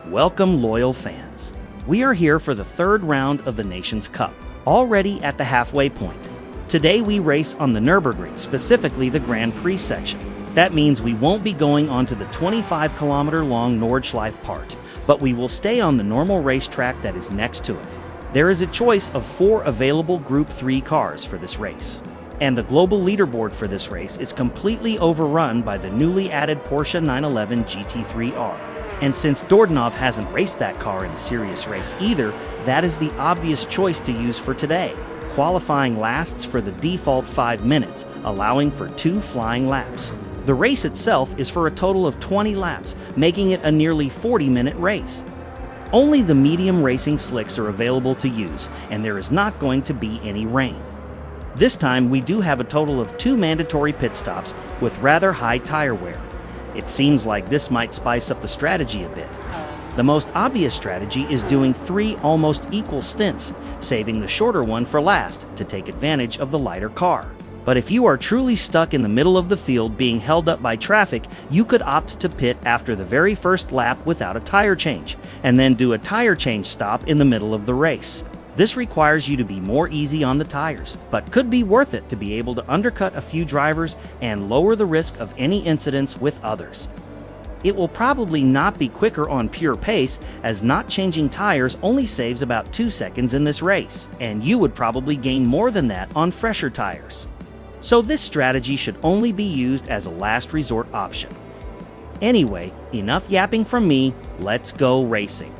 Welcome, loyal fans. We are here for the third round of the Nations Cup, already at the halfway point. Today we race on the Nürburgring, specifically the Grand Prix section. That means we won't be going onto the 25-kilometer-long Nordschleife part, but we will stay on the normal racetrack that is next to it. There is a choice of 4 available Group 3 cars for this race. And the global leaderboard for this race is completely overrun by the newly added Porsche 911 GT3R. And since Dordanov hasn't raced that car in a serious race either, that is the obvious choice to use for today. Qualifying lasts for the default 5 minutes, allowing for 2 flying laps. The race itself is for a total of 20 laps, making it a nearly 40-minute race. Only the medium racing slicks are available to use, and there is not going to be any rain. This time we do have a total of 2 mandatory pit stops with rather high tire wear. It seems like this might spice up the strategy a bit. The most obvious strategy is doing 3 almost equal stints, saving the shorter one for last to take advantage of the lighter car. But if you are truly stuck in the middle of the field being held up by traffic, you could opt to pit after the very first lap without a tire change, and then do a tire change stop in the middle of the race. This requires you to be more easy on the tires, but could be worth it to be able to undercut a few drivers and lower the risk of any incidents with others. It will probably not be quicker on pure pace, as not changing tires only saves about 2 seconds in this race, and you would probably gain more than that on fresher tires. So this strategy should only be used as a last resort option. Anyway, enough yapping from me, let's go racing.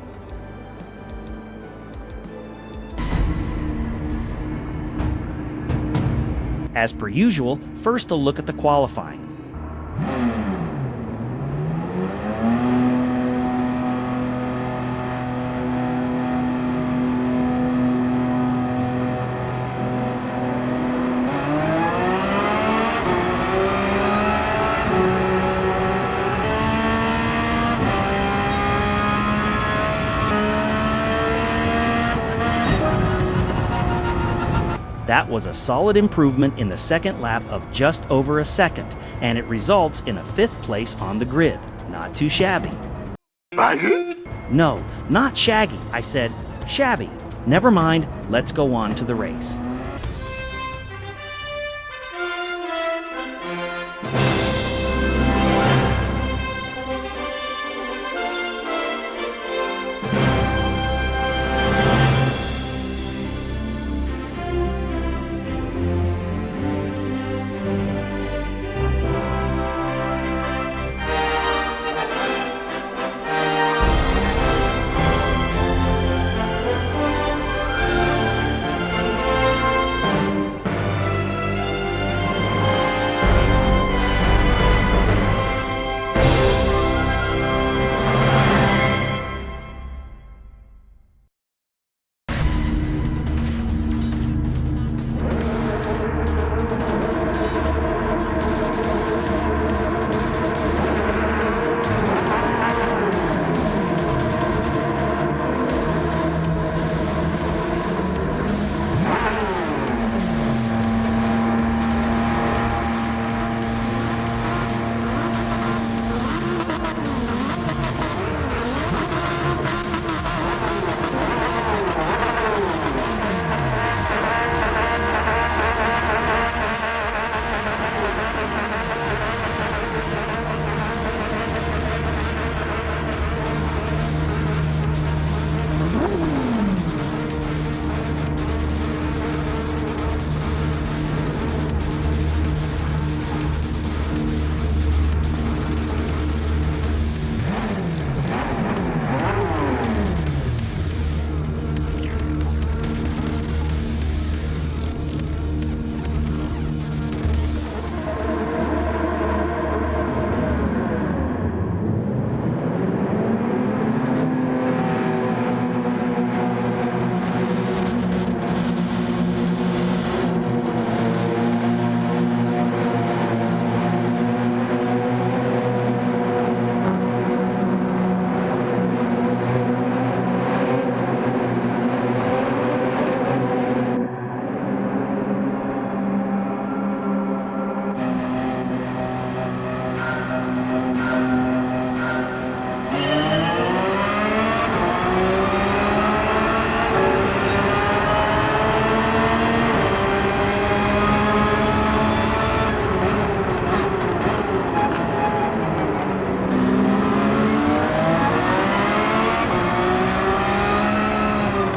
As per usual, first a look at the qualifying. That was a solid improvement in the second lap of just over a second, and it results in a 5th place on the grid. Not too shabby. No, not shaggy. I said shabby. Never mind, let's go on to the race.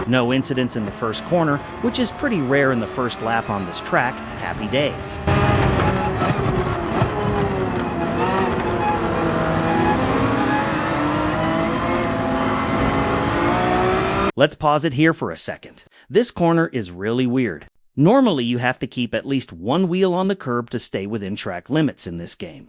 No incidents in the first corner, which is pretty rare in the first lap on this track. Happy days. Let's pause it here for a second. This corner is really weird. Normally, you have to keep at least one wheel on the curb to stay within track limits in this game.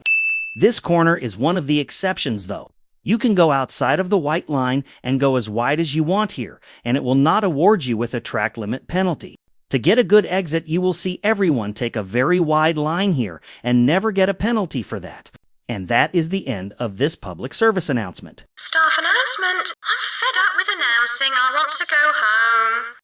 This corner is one of the exceptions, though. You can go outside of the white line and go as wide as you want here, and it will not award you with a track limit penalty. To get a good exit, you will see everyone take a very wide line here and never get a penalty for that. And that is the end of this public service announcement. Staff announcement. I'm fed up with announcing I want to go home.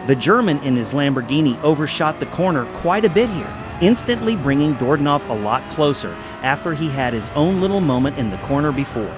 The German in his Lamborghini overshot the corner quite a bit here, instantly bringing Dordenhoff a lot closer after he had his own little moment in the corner before.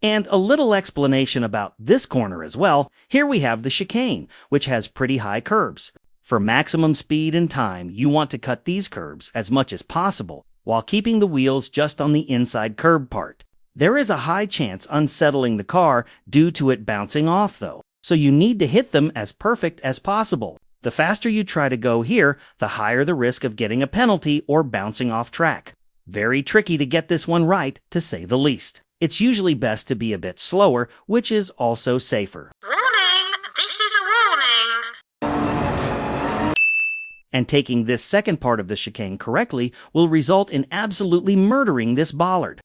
And a little explanation about this corner as well. Here we have the chicane, which has pretty high curbs. For maximum speed and time, you want to cut these curbs as much as possible, while keeping the wheels just on the inside curb part. There is a high chance unsettling the car due to it bouncing off though, so you need to hit them as perfect as possible. The faster you try to go here, the higher the risk of getting a penalty or bouncing off track. Very tricky to get this one right, to say the least. It's usually best to be a bit slower, which is also safer. Warning! This is a warning! And taking this second part of the chicane correctly will result in absolutely murdering this bollard.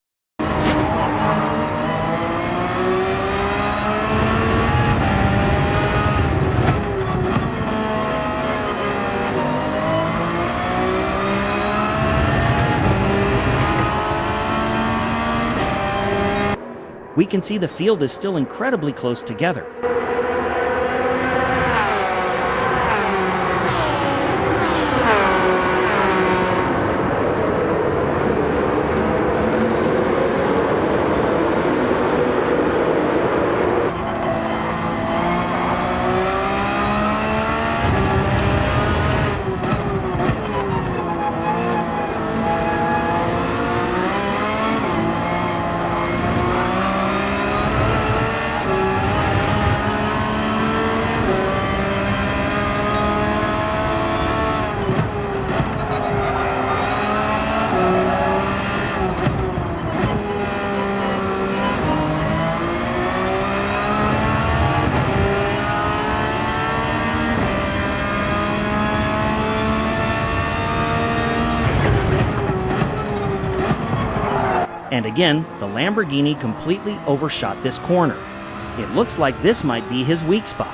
We can see the field is still incredibly close together. And again, the Lamborghini completely overshot this corner. It looks like this might be his weak spot.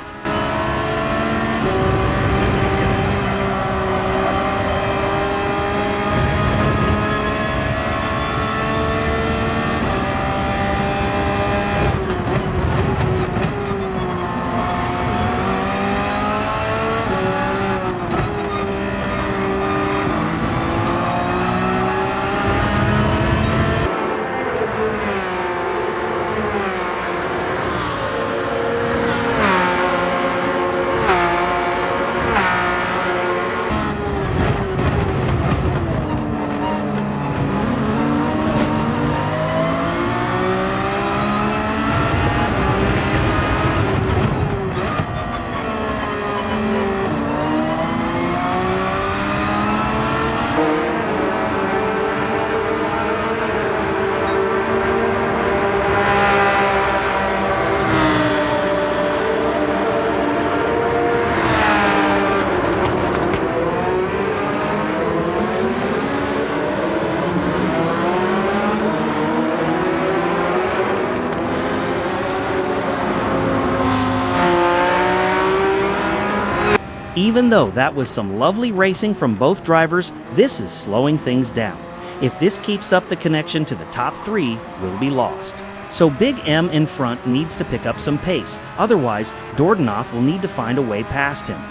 Even though that was some lovely racing from both drivers, this is slowing things down. If this keeps up, the connection to the top three will be lost. So Big M in front needs to pick up some pace, otherwise Dordonoff will need to find a way past him.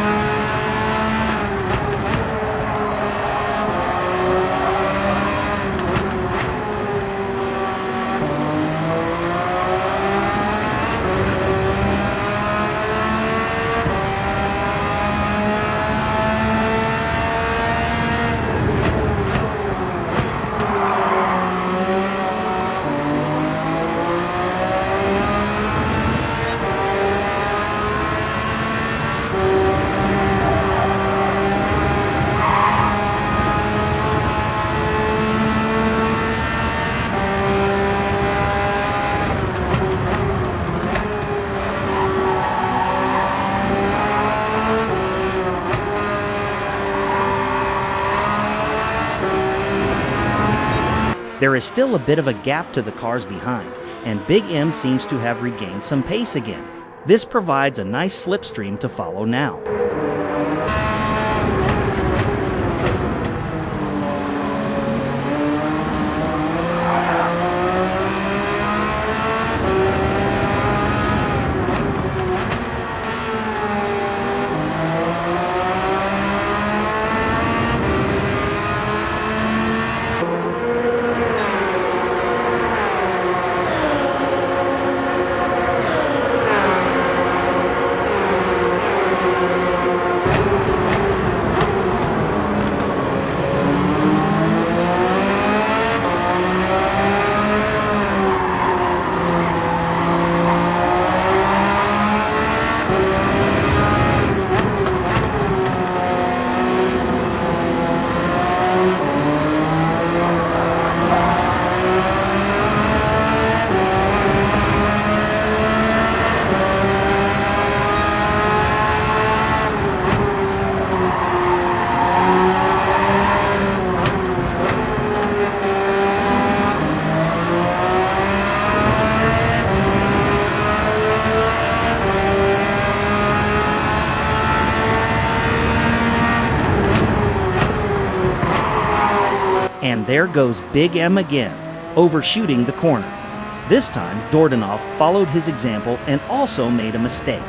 There is still a bit of a gap to the cars behind, and Big M seems to have regained some pace again. This provides a nice slipstream to follow now. And there goes Big M again, overshooting the corner. This time, Dordonoff followed his example and also made a mistake.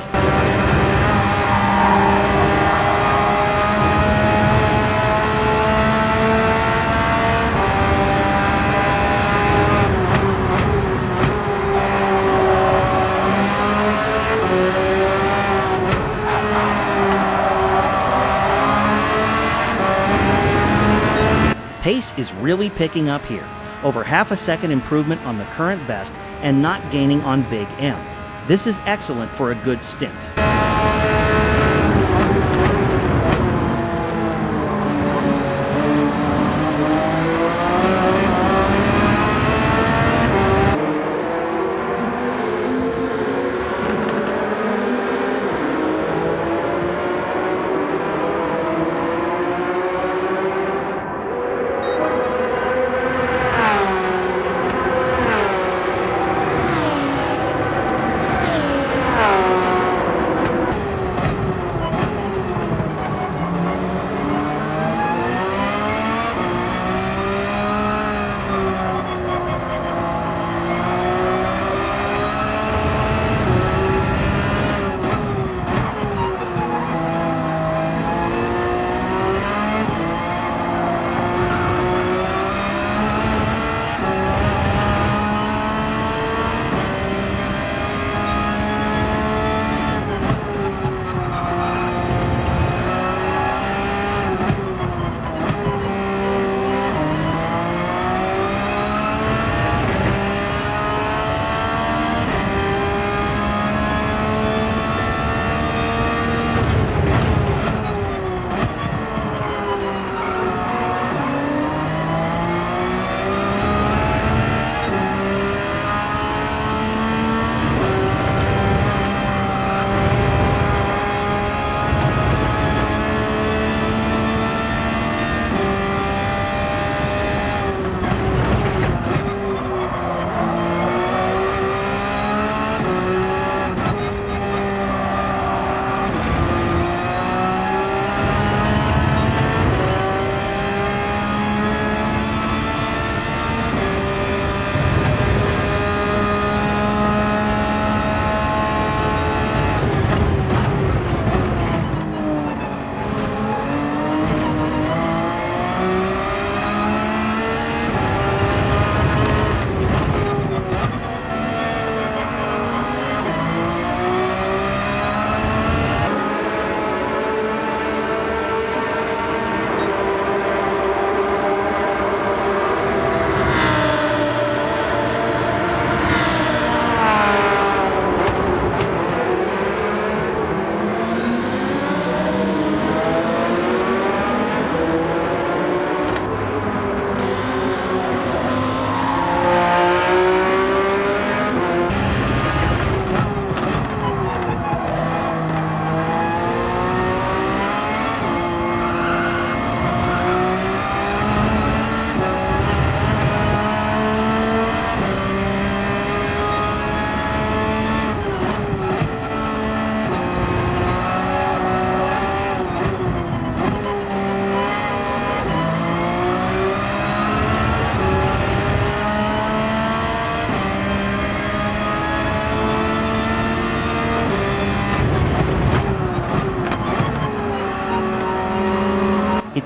Pace is really picking up here, over half a second improvement on the current best and not gaining on Big M. This is excellent for a good stint.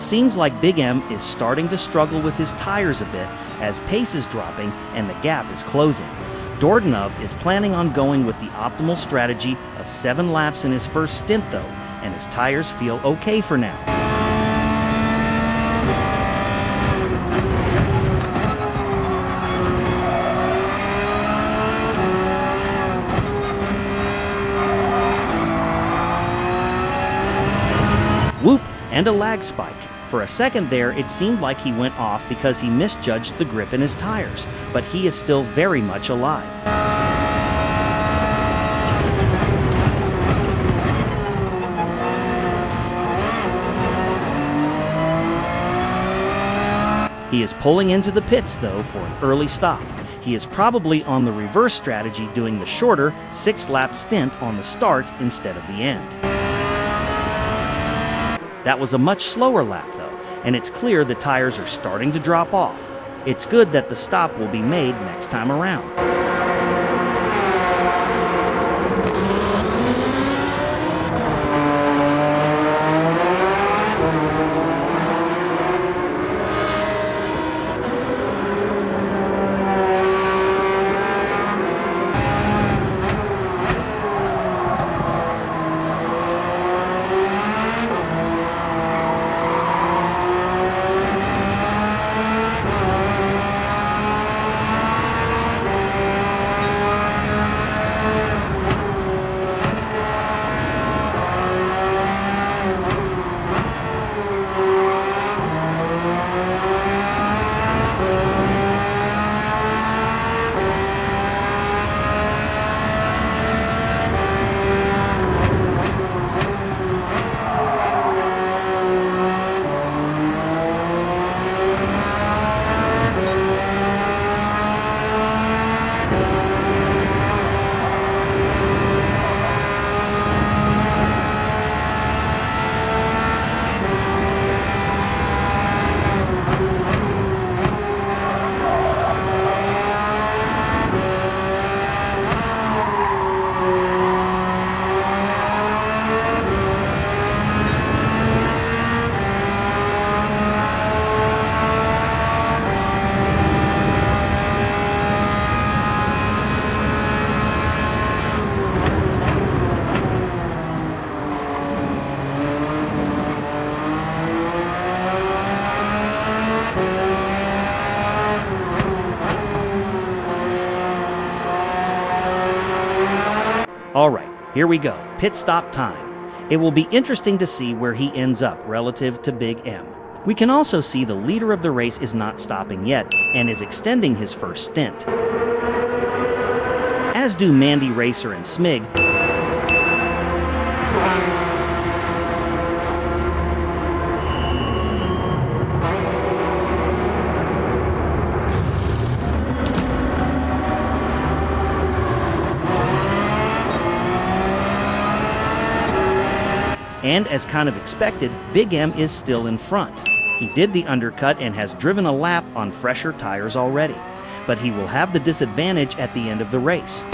seems like Big M is starting to struggle with his tires a bit as pace is dropping and the gap is closing. Dordanov is planning on going with the optimal strategy of 7 laps in his first stint though, and his tires feel okay for now. Whoop! And a lag spike. For a second there, it seemed like he went off because he misjudged the grip in his tires, but he is still very much alive. He is pulling into the pits though for an early stop. He is probably on the reverse strategy, doing the shorter 6-lap stint on the start instead of the end. That was a much slower lap though, and it's clear the tires are starting to drop off. It's good that the stop will be made next time around. Alright, here we go, pit stop time. It will be interesting to see where he ends up relative to Big M. We can also see the leader of the race is not stopping yet and is extending his first stint. As do Mandy Racer and Smig. And as kind of expected, Big M is still in front. He did the undercut and has driven a lap on fresher tires already, but he will have the disadvantage at the end of the race.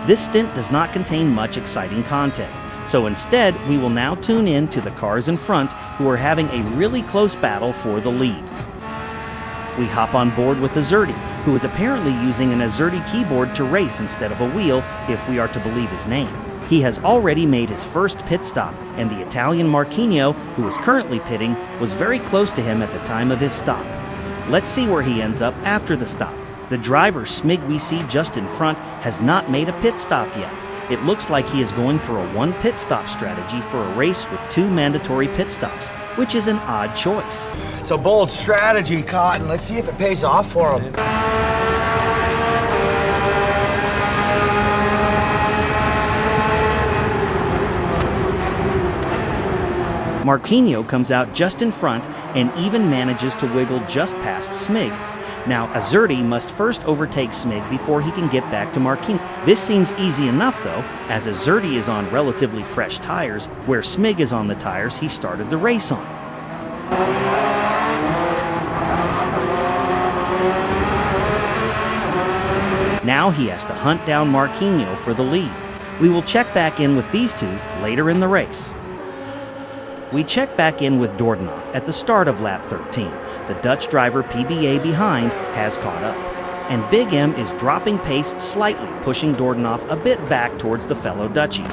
This stint does not contain much exciting content, so instead we will now tune in to the cars in front who are having a really close battle for the lead. We hop on board with Azerty, who is apparently using an Azerty keyboard to race instead of a wheel, if we are to believe his name. He has already made his first pit stop, and the Italian Marquinhos, who is currently pitting, was very close to him at the time of his stop. Let's see where he ends up after the stop. The driver Smig we see just in front has not made a pit stop yet. It looks like he is going for a 1 pit stop strategy for a race with 2 mandatory pit stops, which is an odd choice. It's a bold strategy, Cotton. Let's see if it pays off for him. Marquinhos comes out just in front and even manages to wiggle just past Smig. Now, Azerty must first overtake Smig before he can get back to Marquinhos. This seems easy enough though, as Azerty is on relatively fresh tires, where Smig is on the tires he started the race on. Now he has to hunt down Marquinhos for the lead. We will check back in with these two later in the race. We check back in with Dordenhoff at the start of lap 13. The Dutch driver PBA behind has caught up, and Big M is dropping pace slightly, pushing Dordenhoff a bit back towards the fellow Dutchie.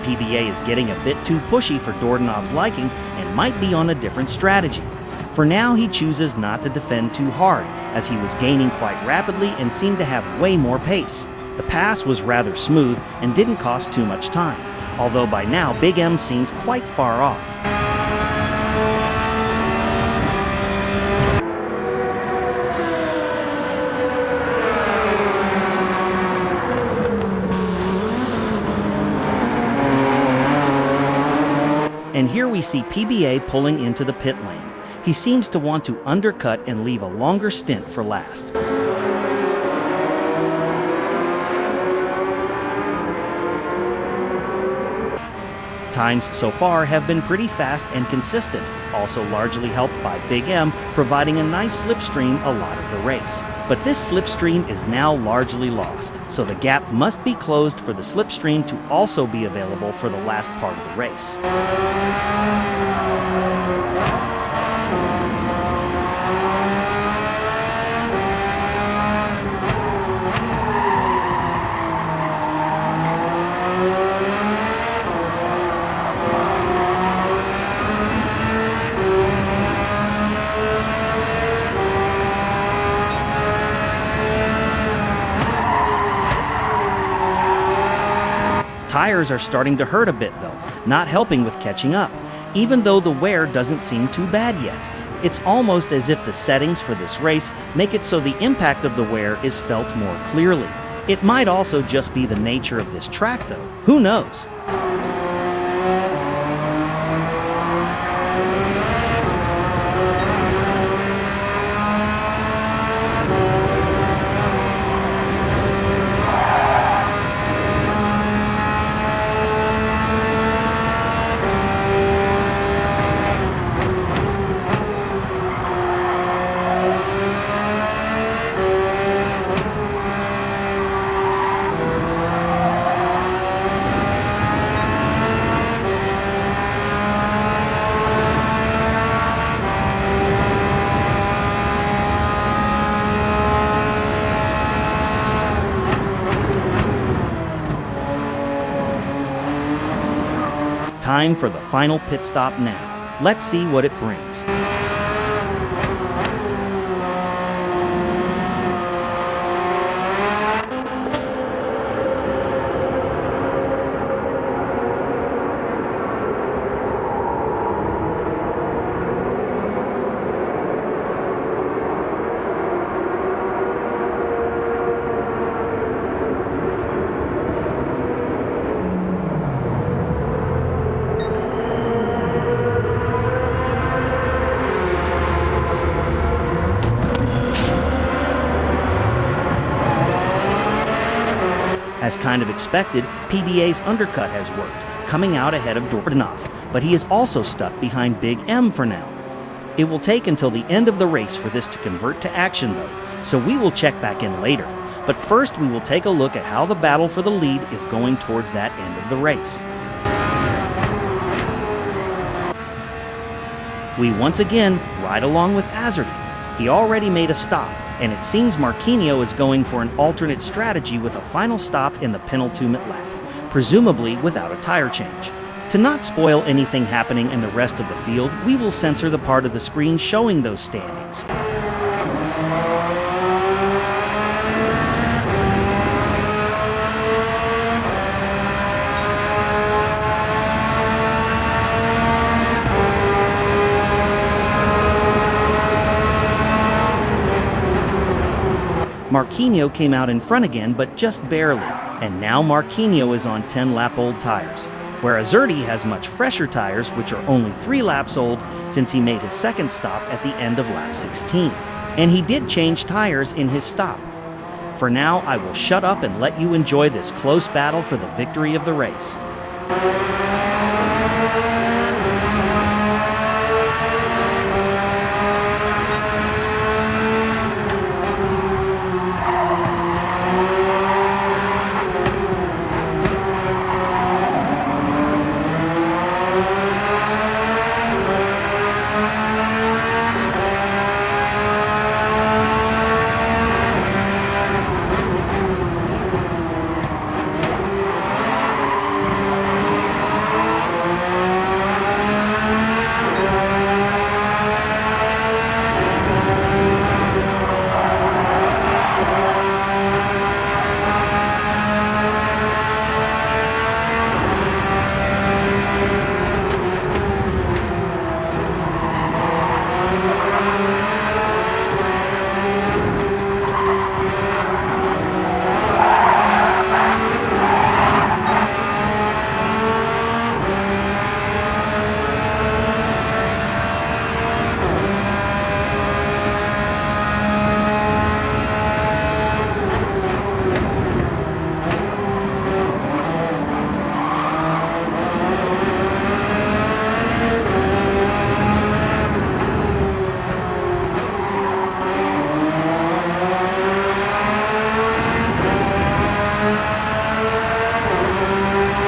PBA is getting a bit too pushy for Dordenhoff's liking and might be on a different strategy. For now, he chooses not to defend too hard, as he was gaining quite rapidly and seemed to have way more pace. The pass was rather smooth and didn't cost too much time, although by now Big M seems quite far off. And here we see PBA pulling into the pit lane. He seems to want to undercut and leave a longer stint for last. Times so far have been pretty fast and consistent, also largely helped by Big M providing a nice slipstream a lot of the race. But this slipstream is now largely lost, so the gap must be closed for the slipstream to also be available for the last part of the race. Tires are starting to hurt a bit though, not helping with catching up, even though the wear doesn't seem too bad yet. It's almost as if the settings for this race make it so the impact of the wear is felt more clearly. It might also just be the nature of this track though, who knows? Time for the final pit stop now. Let's see what it brings. As kind of expected, PBA's undercut has worked, coming out ahead of Dordenhoff, but he is also stuck behind Big M for now. It will take until the end of the race for this to convert to action though, so we will check back in later. But first we will take a look at how the battle for the lead is going towards that end of the race. We once again ride along with Azerty. He already made a stop, and it seems Marquinhos is going for an alternate strategy with a final stop in the penultimate lap, presumably without a tire change. To not spoil anything happening in the rest of the field, we will censor the part of the screen showing those standings. Marquinhos came out in front again, but just barely, and now Marquinhos is on 10-lap-old tires, where Azerty has much fresher tires which are only 3 laps old since he made his second stop at the end of lap 16. And he did change tires in his stop. For now, I will shut up and let you enjoy this close battle for the victory of the race.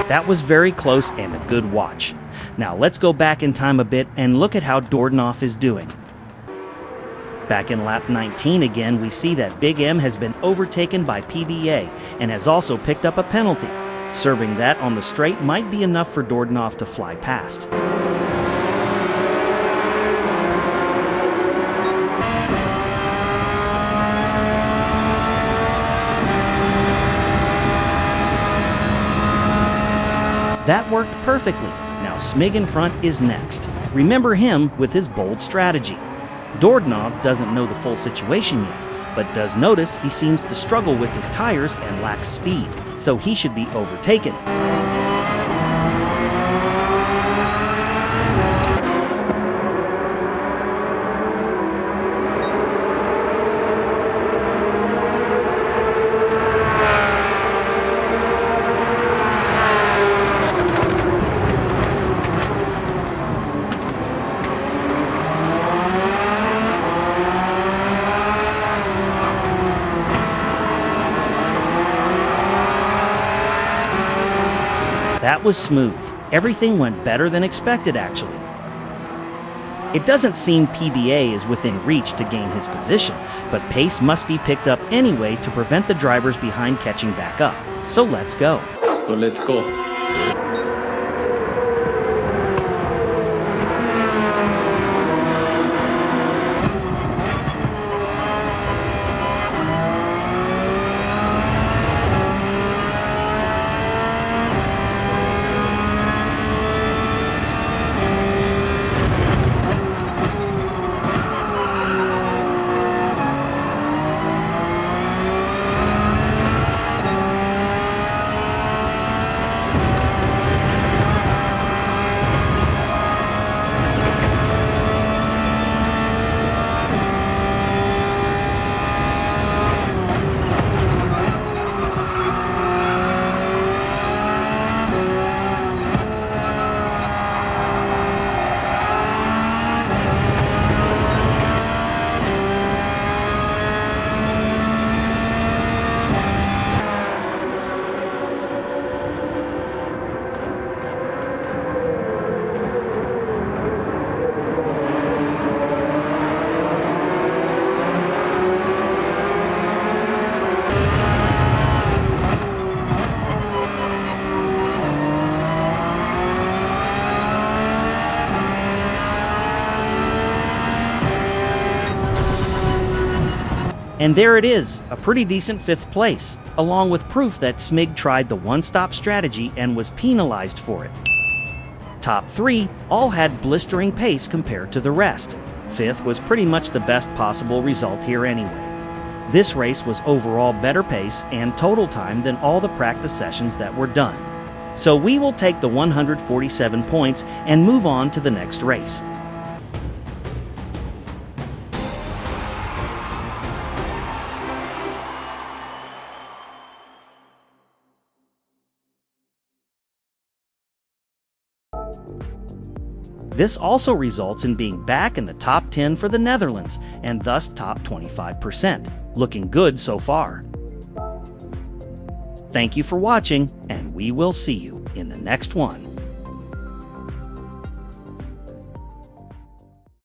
That was very close and a good watch. Now let's go back in time a bit and look at how Dordanov is doing. Back in lap 19 again, we see that Big M has been overtaken by PBA and has also picked up a penalty. Serving that on the straight might be enough for Dordanov to fly past. That worked perfectly. Now Smig in front is next. Remember him with his bold strategy. Dordanov doesn't know the full situation yet, but does notice he seems to struggle with his tires and lacks speed, so he should be overtaken. That was smooth. Everything went better than expected, actually. It doesn't seem PBA is within reach to gain his position, but pace must be picked up anyway to prevent the drivers behind catching back up. So let's go. So let's go. And there it is, a pretty decent 5th place, along with proof that Smig tried the one-stop strategy and was penalized for it. Top 3 all had blistering pace compared to the rest. 5th was pretty much the best possible result here anyway. This race was overall better pace and total time than all the practice sessions that were done. So we will take the 147 points and move on to the next race. This also results in being back in the top 10 for the Netherlands, and thus top 25%. Looking good so far. Thank you for watching, and we will see you in the next one.